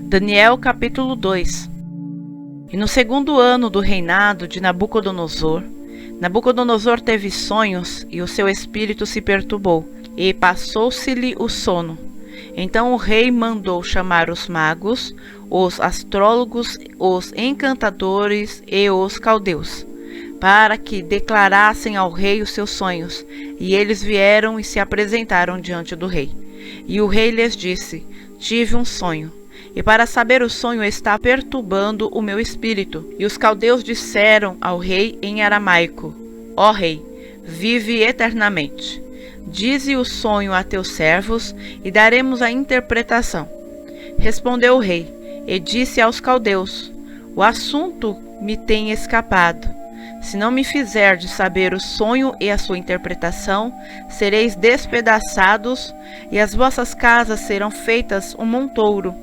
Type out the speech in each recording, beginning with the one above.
Daniel capítulo 2. E no segundo ano do reinado de Nabucodonosor, Nabucodonosor teve sonhos e o seu espírito se perturbou, e passou-se-lhe o sono. Então o rei mandou chamar os magos, os astrólogos, os encantadores e os caldeus, para que declarassem ao rei os seus sonhos. E eles vieram e se apresentaram diante do rei. E o rei lhes disse: Tive um sonho, e para saber o sonho está perturbando o meu espírito. E os caldeus disseram ao rei em aramaico: Ó rei, vive eternamente. Dize o sonho a teus servos, e daremos a interpretação. Respondeu o rei, e disse aos caldeus: O assunto me tem escapado. Se não me fizerdes saber o sonho e a sua interpretação, sereis despedaçados, e as vossas casas serão feitas um montouro.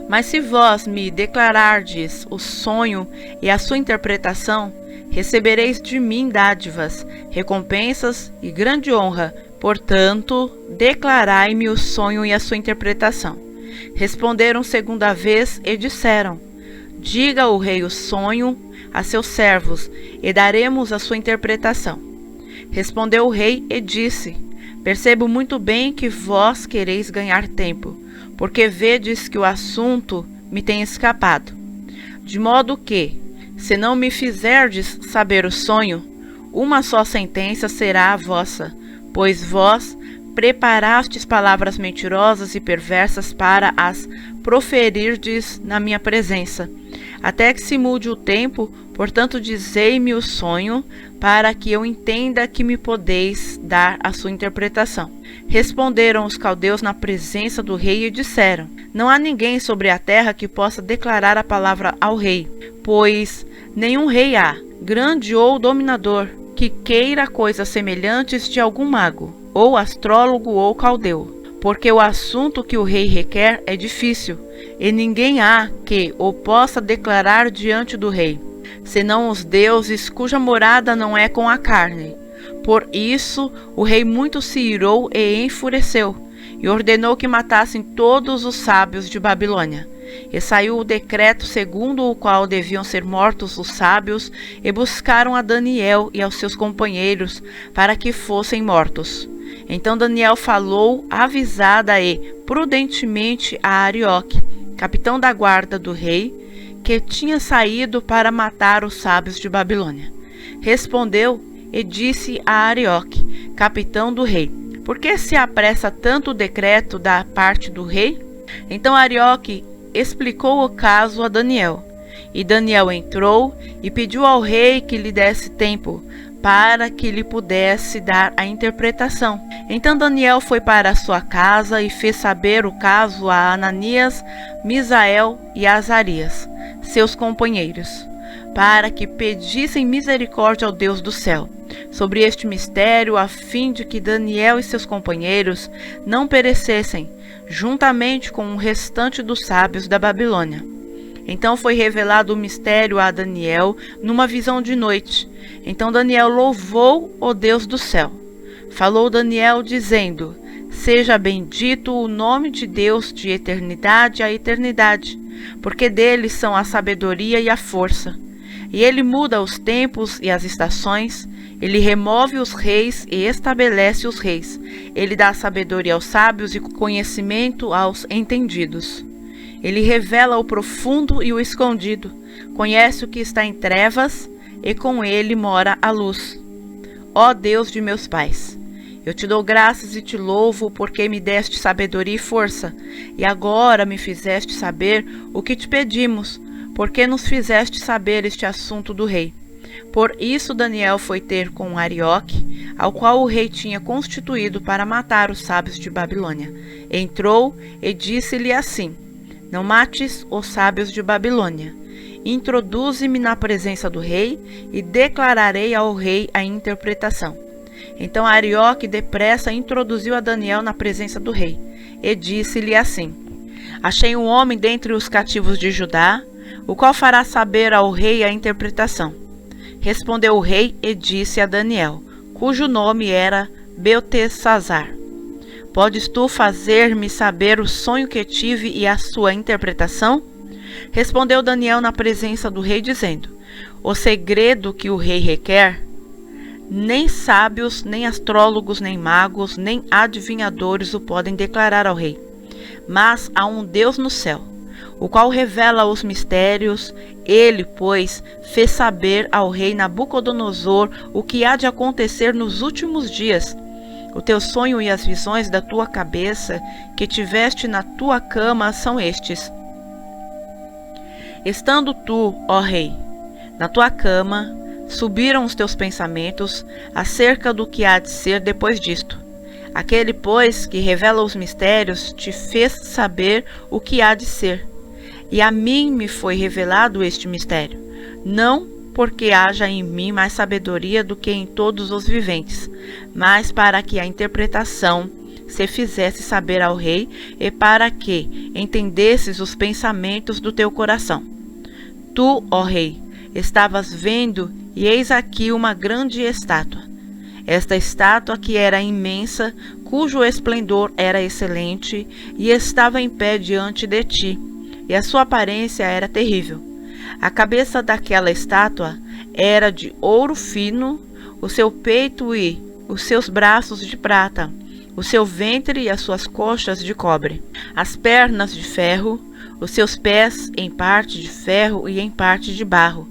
Mas se vós me declarardes o sonho e a sua interpretação, recebereis de mim dádivas, recompensas e grande honra. Portanto, declarai-me o sonho e a sua interpretação. Responderam segunda vez e disseram: Diga o rei o sonho a seus servos, e daremos a sua interpretação. Respondeu o rei e disse: Percebo muito bem que vós quereis ganhar tempo, porque vedes que o assunto me tem escapado. De modo que, se não me fizerdes saber o sonho, uma só sentença será a vossa, pois vós preparastes palavras mentirosas e perversas para as proferirdes na minha presença, até que se mude o tempo. Portanto, dizei-me o sonho, para que eu entenda que me podeis dar a sua interpretação. Responderam os caldeus na presença do rei e disseram: Não há ninguém sobre a terra que possa declarar a palavra ao rei, pois nenhum rei há, grande ou dominador, que queira coisas semelhantes de algum mago, ou astrólogo ou caldeu, porque o assunto que o rei requer é difícil, e ninguém há que o possa declarar diante do rei, senão os deuses cuja morada não é com a carne. Por isso o rei muito se irou e enfureceu, e ordenou que matassem todos os sábios de Babilônia. E saiu o decreto segundo o qual deviam ser mortos os sábios, e buscaram a Daniel e aos seus companheiros para que fossem mortos. Então Daniel falou avisada e prudentemente a Arioque, capitão da guarda do rei, que tinha saído para matar os sábios de Babilônia. Respondeu e disse a Arioque, capitão do rei: Por que se apressa tanto o decreto da parte do rei? Então Arioque explicou o caso a Daniel. E Daniel entrou e pediu ao rei que lhe desse tempo, para que lhe pudesse dar a interpretação. Então Daniel foi para a sua casa e fez saber o caso a Ananias, Misael e Azarias, seus companheiros, para que pedissem misericórdia ao Deus do céu sobre este mistério, a fim de que Daniel e seus companheiros não perecessem, juntamente com o restante dos sábios da Babilônia. Então foi revelado o mistério a Daniel numa visão de noite. Então Daniel louvou o Deus do céu. Falou Daniel dizendo: Seja bendito o nome de Deus de eternidade a eternidade, porque dele são a sabedoria e a força. E ele muda os tempos e as estações, ele remove os reis e estabelece os reis. Ele dá sabedoria aos sábios e conhecimento aos entendidos. Ele revela o profundo e o escondido, conhece o que está em trevas, e com ele mora a luz. Ó Deus de meus pais, eu te dou graças e te louvo, porque me deste sabedoria e força, e agora me fizeste saber o que te pedimos, porque nos fizeste saber este assunto do rei. Por isso Daniel foi ter com Arioque, ao qual o rei tinha constituído para matar os sábios de Babilônia. Entrou e disse-lhe assim: Não mates os sábios de Babilônia. Introduze-me na presença do rei, e declararei ao rei a interpretação. Então Arioque depressa introduziu a Daniel na presença do rei, e disse-lhe assim: Achei um homem dentre os cativos de Judá, o qual fará saber ao rei a interpretação. Respondeu o rei e disse a Daniel, cujo nome era Beltesazar: Podes tu fazer-me saber o sonho que tive e a sua interpretação? Respondeu Daniel na presença do rei, dizendo: O segredo que o rei requer, nem sábios, nem astrólogos, nem magos, nem adivinhadores o podem declarar ao rei. Mas há um Deus no céu, o qual revela os mistérios. Ele, pois, fez saber ao rei Nabucodonosor o que há de acontecer nos últimos dias. O teu sonho e as visões da tua cabeça que tiveste na tua cama são estes. Estando tu, ó rei, na tua cama, subiram os teus pensamentos acerca do que há de ser depois disto. Aquele, pois, que revela os mistérios, te fez saber o que há de ser. E a mim me foi revelado este mistério, não porque haja em mim mais sabedoria do que em todos os viventes, mas para que a interpretação se fizesse saber ao rei e para que entendesses os pensamentos do teu coração. Tu, ó rei, estavas vendo, e eis aqui uma grande estátua. Esta estátua, que era imensa, cujo esplendor era excelente, e estava em pé diante de ti, e a sua aparência era terrível. A cabeça daquela estátua era de ouro fino, o seu peito e os seus braços de prata, o seu ventre e as suas coxas de cobre, as pernas de ferro, os seus pés em parte de ferro e em parte de barro.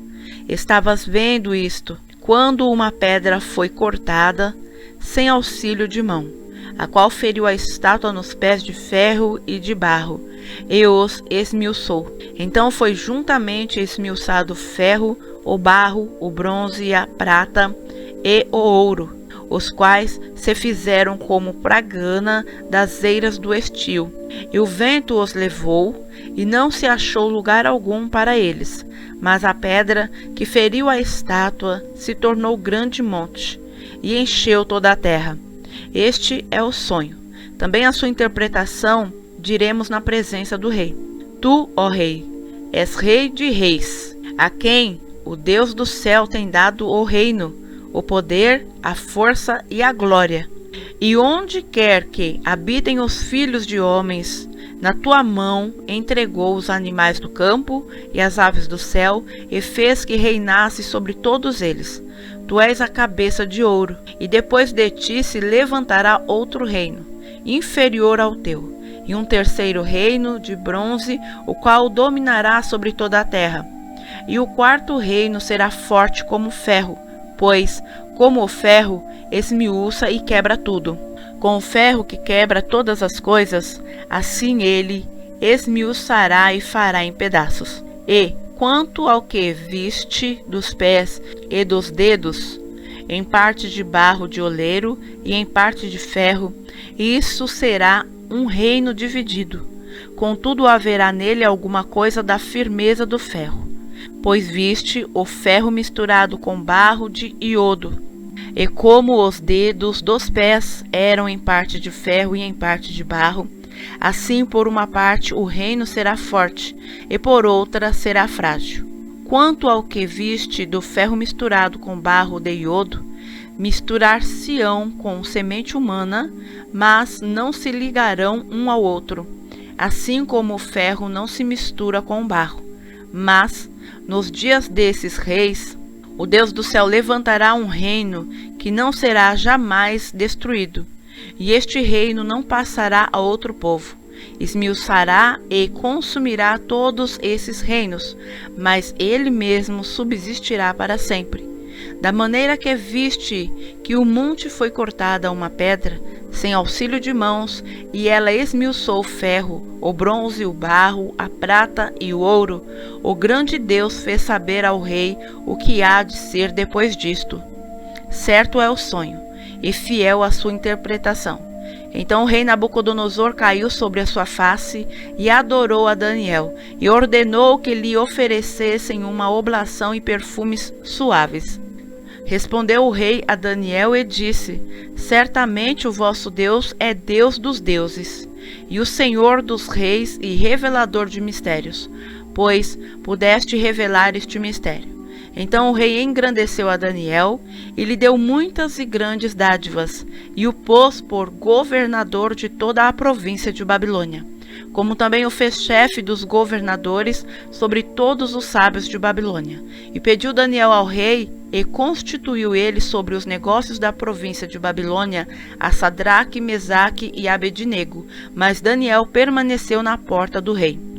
Estavas vendo isto, quando uma pedra foi cortada, sem auxílio de mão, a qual feriu a estátua nos pés de ferro e de barro, e os esmiuçou. Então foi juntamente esmiuçado o ferro, o barro, o bronze, a prata e o ouro, os quais se fizeram como pragana das eiras do estio. E o vento os levou, e não se achou lugar algum para eles. Mas a pedra que feriu a estátua se tornou grande monte, e encheu toda a terra. Este é o sonho. Também a sua interpretação diremos na presença do rei. Tu, ó rei, és rei de reis, a quem o Deus do céu tem dado o reino, o poder, a força e a glória. E onde quer que habitem os filhos de homens, na tua mão entregou os animais do campo e as aves do céu, e fez que reinasse sobre todos eles. Tu és a cabeça de ouro, e depois de ti se levantará outro reino, inferior ao teu, e um terceiro reino de bronze, o qual dominará sobre toda a terra. E o quarto reino será forte como ferro, pois, como o ferro, esmiuça e quebra tudo. Com o ferro que quebra todas as coisas, assim ele esmiuçará e fará em pedaços. E, quanto ao que viste dos pés e dos dedos, em parte de barro de oleiro e em parte de ferro, isso será um reino dividido. Contudo, haverá nele alguma coisa da firmeza do ferro, pois viste o ferro misturado com barro de iodo. E como os dedos dos pés eram em parte de ferro e em parte de barro, assim por uma parte o reino será forte, e por outra será frágil. Quanto ao que viste do ferro misturado com barro de iodo, misturar-se-ão com semente humana, mas não se ligarão um ao outro, assim como o ferro não se mistura com o barro. Mas, nos dias desses reis, o Deus do céu levantará um reino que não será jamais destruído, e este reino não passará a outro povo. Esmiuçará e consumirá todos esses reinos, mas ele mesmo subsistirá para sempre. Da maneira que viste que o monte foi cortada a uma pedra, sem auxílio de mãos, e ela esmiuçou o ferro, o bronze, o barro, a prata e o ouro, o grande Deus fez saber ao rei o que há de ser depois disto. Certo é o sonho, e fiel a sua interpretação. Então o rei Nabucodonosor caiu sobre a sua face e adorou a Daniel, e ordenou que lhe oferecessem uma oblação e perfumes suaves. Respondeu o rei a Daniel e disse: Certamente o vosso Deus é Deus dos deuses, e o Senhor dos reis e revelador de mistérios, pois pudeste revelar este mistério. Então o rei engrandeceu a Daniel e lhe deu muitas e grandes dádivas, e o pôs por governador de toda a província de Babilônia, como também o fez chefe dos governadores sobre todos os sábios de Babilônia. E pediu Daniel ao rei, e constituiu ele sobre os negócios da província de Babilônia a Sadraque, Mesaque e Abednego, mas Daniel permaneceu na porta do rei.